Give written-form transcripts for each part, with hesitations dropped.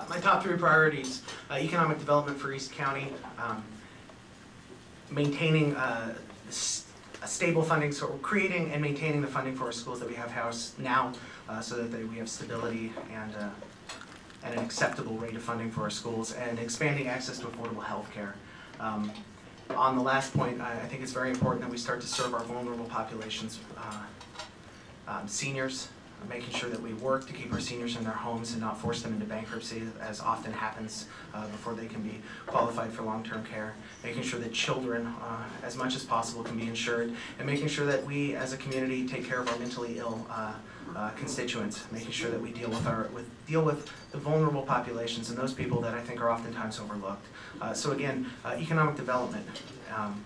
My top three priorities: economic development for East County, maintaining a stable funding, so we're creating and maintaining the funding for our schools that we have housed now, so that we have stability and an acceptable rate of funding for our schools, and expanding access to affordable health care. On the last point, I think it's very important that we start to serve our vulnerable populations, seniors, making sure that we work to keep our seniors in their homes and not force them into bankruptcy, as often happens before they can be qualified for long-term care, making sure that children, as much as possible, can be insured, and making sure that we as a community take care of our mentally ill constituents, making sure that we deal with the vulnerable populations and those people that I think are oftentimes overlooked. So again, economic development,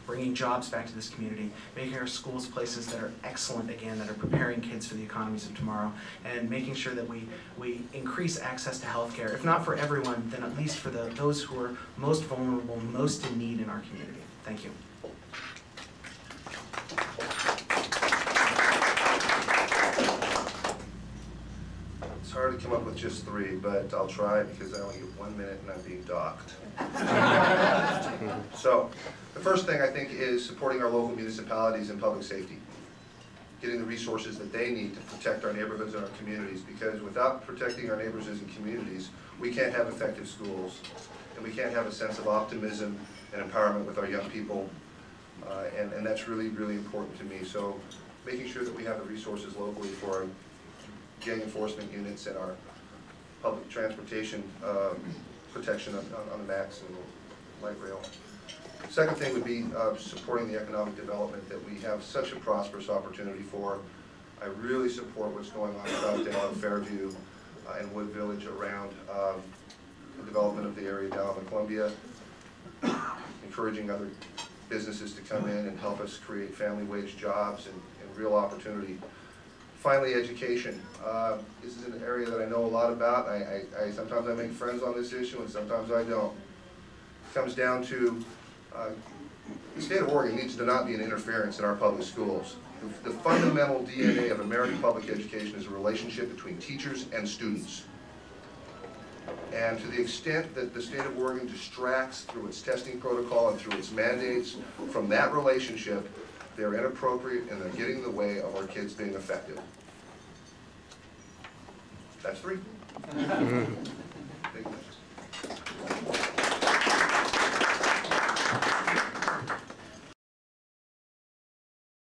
bringing jobs back to this community, making our schools places that are excellent, again, that are preparing kids for the economies of tomorrow, and making sure that we increase access to health care, if not for everyone, then at least for those who are most vulnerable, most in need in our community. Thank you. It's hard to come up with just three, but I'll try because I only get 1 minute and I'm being docked. So, the first thing I think is supporting our local municipalities and public safety. Getting the resources that they need to protect our neighborhoods and our communities, because without protecting our neighborhoods and communities, we can't have effective schools, and we can't have a sense of optimism and empowerment with our young people, and that's really, really important to me. So, making sure that we have the resources locally for our gang enforcement units and our public transportation protection on the MAX and the light rail. Second thing would be supporting the economic development that we have such a prosperous opportunity for. I really support what's going on in Troutdale and Fairview and Wood Village around the development of the area down the Columbia, encouraging other businesses to come in and help us create family wage jobs and real opportunity. Finally, education. This is an area that I know a lot about. Sometimes I make friends on this issue and sometimes I don't. It comes down to the state of Oregon needs to not be an interference in our public schools. The fundamental DNA of American public education is a relationship between teachers and students. And to the extent that the state of Oregon distracts through its testing protocol and through its mandates from that relationship, they're inappropriate and they're getting in the way of our kids being effective. That's three.